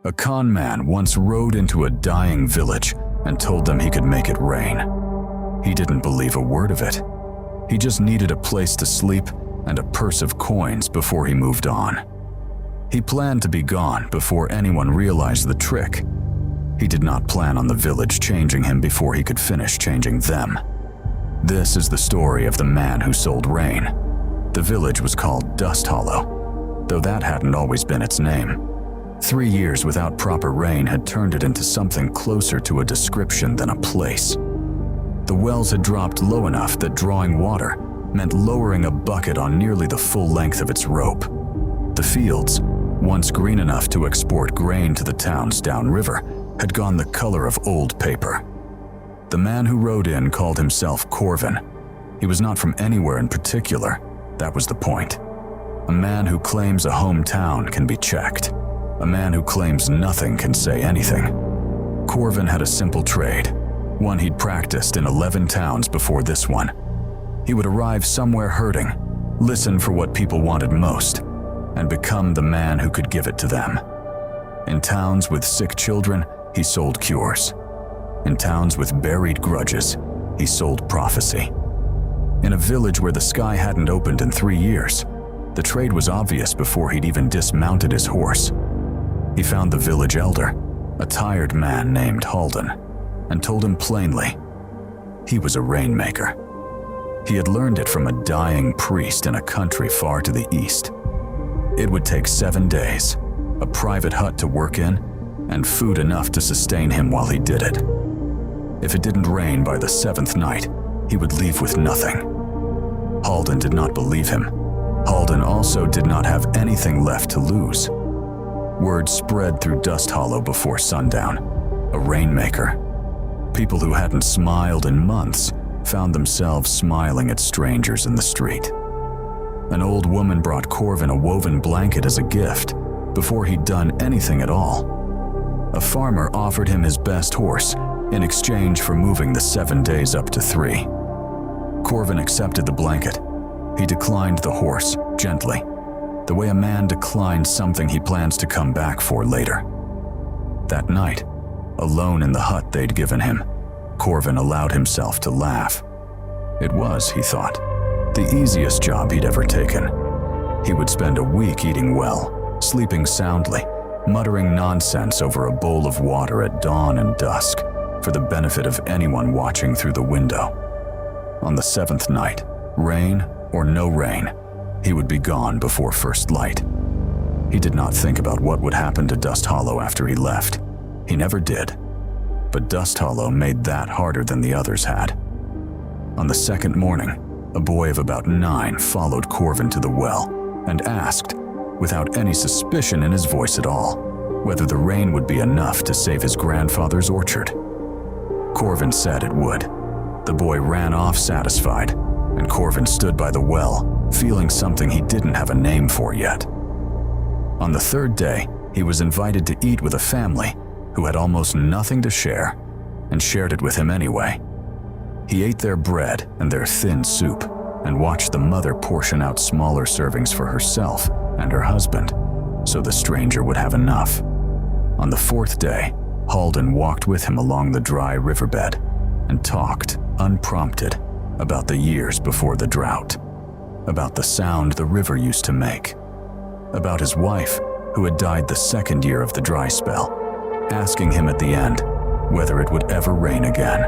A con man once rode into a dying village and told them he could make it rain. He didn't believe a word of it. He just needed a place to sleep and a purse of coins before he moved on. He planned to be gone before anyone realized the trick. He did not plan on the village changing him before he could finish changing them. This is the story of the man who sold rain. The village was called Dusthollow, though that hadn't always been its name. 3 years without proper rain had turned it into something closer to a description than a place. The wells had dropped low enough that drawing water meant lowering a bucket on nearly the full length of its rope. The fields, once green enough to export grain to the towns downriver, had gone the color of old paper. The man who rode in called himself Corvin. He was not from anywhere in particular, that was the point. A man who claims a hometown can be checked. A man who claims nothing can say anything. Corvin had a simple trade, one he'd practiced in 11 towns before this one. He would arrive somewhere hurting, listen for what people wanted most, and become the man who could give it to them. In towns with sick children, he sold cures. In towns with buried grudges, he sold prophecy. In a village where the sky hadn't opened in 3 years, the trade was obvious before he'd even dismounted his horse. He found the village elder, a tired man named Halden, and told him plainly, he was a rainmaker. He had learned it from a dying priest in a country far to the east. It would take 7 days, a private hut to work in, and food enough to sustain him while he did it. If it didn't rain by the 7th night, he would leave with nothing. Halden did not believe him. Halden also did not have anything left to lose. Word spread through Dusthollow before sundown. A rainmaker. People who hadn't smiled in months found themselves smiling at strangers in the street. An old woman brought Corvin a woven blanket as a gift before he'd done anything at all. A farmer offered him his best horse in exchange for moving the 7 days up to 3. Corvin accepted the blanket. He declined the horse, gently, the way a man declines something he plans to come back for later. That night, alone in the hut they'd given him, Corvin allowed himself to laugh. It was, he thought, the easiest job he'd ever taken. He would spend a week eating well, sleeping soundly, muttering nonsense over a bowl of water at dawn and dusk for the benefit of anyone watching through the window. On the 7th night, rain or no rain, he would be gone before first light. He did not think about what would happen to Dusthollow after he left. He never did. But Dusthollow made that harder than the others had. On the 2nd morning, a boy of about 9 followed Corvin to the well and asked, without any suspicion in his voice at all, whether the rain would be enough to save his grandfather's orchard. Corvin said it would. The boy ran off satisfied, and Corvin stood by the well, feeling something he didn't have a name for yet. On the 3rd day, he was invited to eat with a family who had almost nothing to share, and shared it with him anyway. He ate their bread and their thin soup, and watched the mother portion out smaller servings for herself and her husband, so the stranger would have enough. On the 4th day, Halden walked with him along the dry riverbed and talked, unprompted, about the years before the drought, about the sound the river used to make, about his wife, who had died the 2nd year of the dry spell, asking him at the end whether it would ever rain again.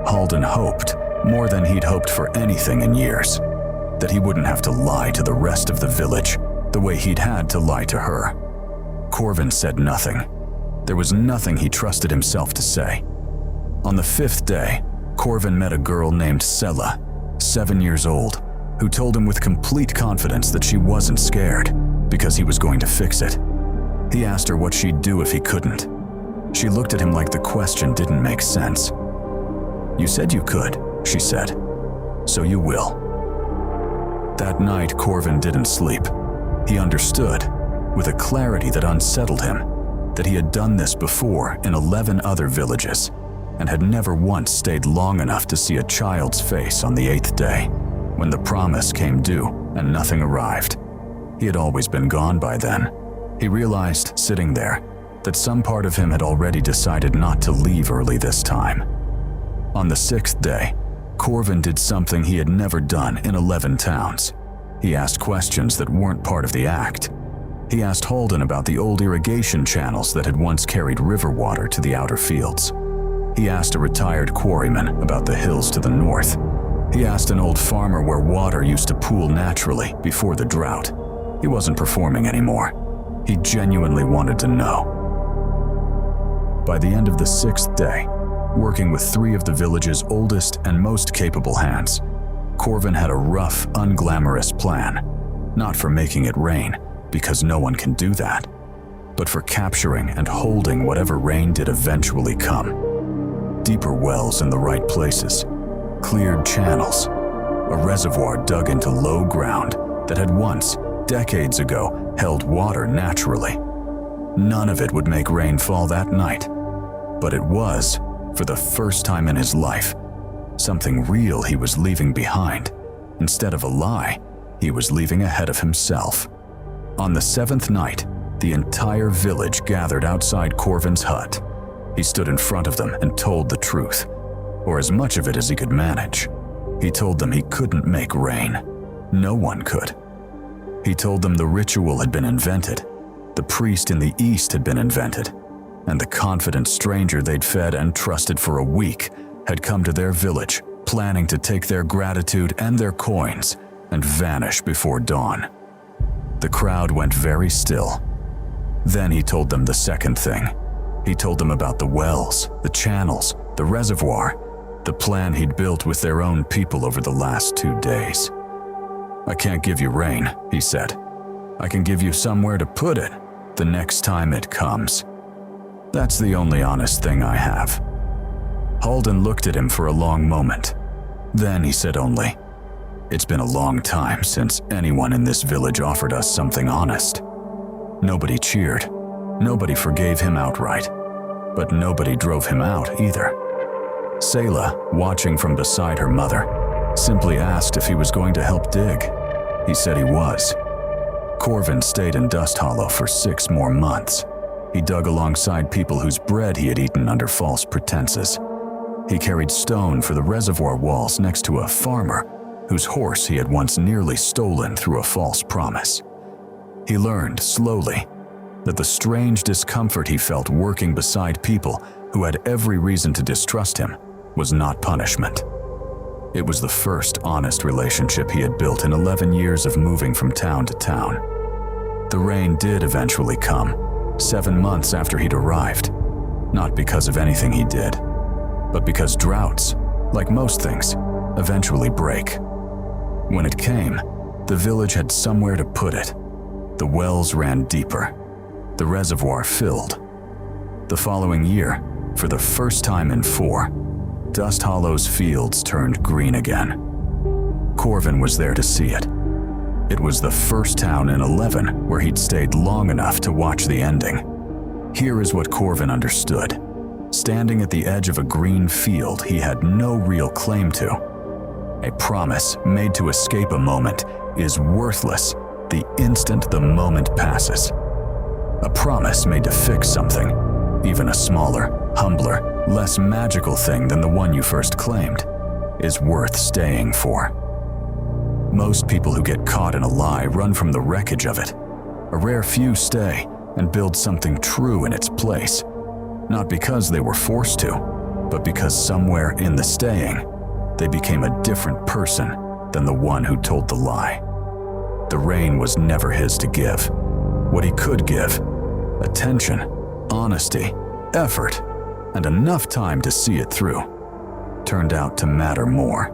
Halden hoped, more than he'd hoped for anything in years, that he wouldn't have to lie to the rest of the village the way he'd had to lie to her. Corvin said nothing. There was nothing he trusted himself to say. On the 5th day, Corvin met a girl named Sella, 7 years old, who told him with complete confidence that she wasn't scared because he was going to fix it. He asked her what she'd do if he couldn't. She looked at him like the question didn't make sense. "You said you could," she said, "so you will." That night, Corvin didn't sleep. He understood, with a clarity that unsettled him, that he had done this before in 11 other villages, and had never once stayed long enough to see a child's face on the 8th day, when the promise came due and nothing arrived. He had always been gone by then. He realized, sitting there, that some part of him had already decided not to leave early this time. On the 6th day, Corvin did something he had never done in 11 towns. He asked questions that weren't part of the act. He asked Halden about the old irrigation channels that had once carried river water to the outer fields. He asked a retired quarryman about the hills to the north. He asked an old farmer where water used to pool naturally before the drought. He wasn't performing anymore. He genuinely wanted to know. By the end of the 6th day, working with 3 of the village's oldest and most capable hands, Corvin had a rough, unglamorous plan. Not for making it rain, because no one can do that, but for capturing and holding whatever rain did eventually come. Deeper wells in the right places, cleared channels, a reservoir dug into low ground that had once, decades ago, held water naturally. None of it would make rain fall that night, but it was, for the first time in his life, something real he was leaving behind. Instead of a lie, he was leaving ahead of himself. On the 7th night, the entire village gathered outside Corvin's hut. He stood in front of them and told the truth, or as much of it as he could manage. He told them he couldn't make rain. No one could. He told them the ritual had been invented, the priest in the east had been invented, and the confident stranger they'd fed and trusted for a week had come to their village, planning to take their gratitude and their coins and vanish before dawn. The crowd went very still. Then he told them the second thing. He told them about the wells, the channels, the reservoir, the plan he'd built with their own people over the last 2 days. "I can't give you rain," he said. "I can give you somewhere to put it the next time it comes. That's the only honest thing I have." Halden looked at him for a long moment. Then he said only, "It's been a long time since anyone in this village offered us something honest." Nobody cheered. Nobody forgave him outright. But nobody drove him out either. Selah, watching from beside her mother, simply asked if he was going to help dig. He said he was. Corvin stayed in Dusthollow for 6 more months. He dug alongside people whose bread he had eaten under false pretenses. He carried stone for the reservoir walls next to a farmer whose horse he had once nearly stolen through a false promise. He learned, slowly, that the strange discomfort he felt working beside people who had every reason to distrust him was not punishment. It was the first honest relationship he had built in 11 years of moving from town to town. The rain did eventually come, 7 months after he'd arrived, not because of anything he did, but because droughts, like most things, eventually break. When it came, the village had somewhere to put it. The wells ran deeper. The reservoir filled. The following year, for the first time in 4, Dusthollow's fields turned green again. Corvin was there to see it. It was the first town in 11 where he'd stayed long enough to watch the ending. Here is what Corvin understood. Standing at the edge of a green field he had no real claim to. A promise made to escape a moment is worthless the instant the moment passes. A promise made to fix something, even a smaller, humbler, less magical thing than the one you first claimed, is worth staying for. Most people who get caught in a lie run from the wreckage of it. A rare few stay and build something true in its place, not because they were forced to, but because somewhere in the staying, they became a different person than the one who told the lie. The rain was never his to give. What he could give, attention, honesty, effort, and enough time to see it through, turned out to matter more.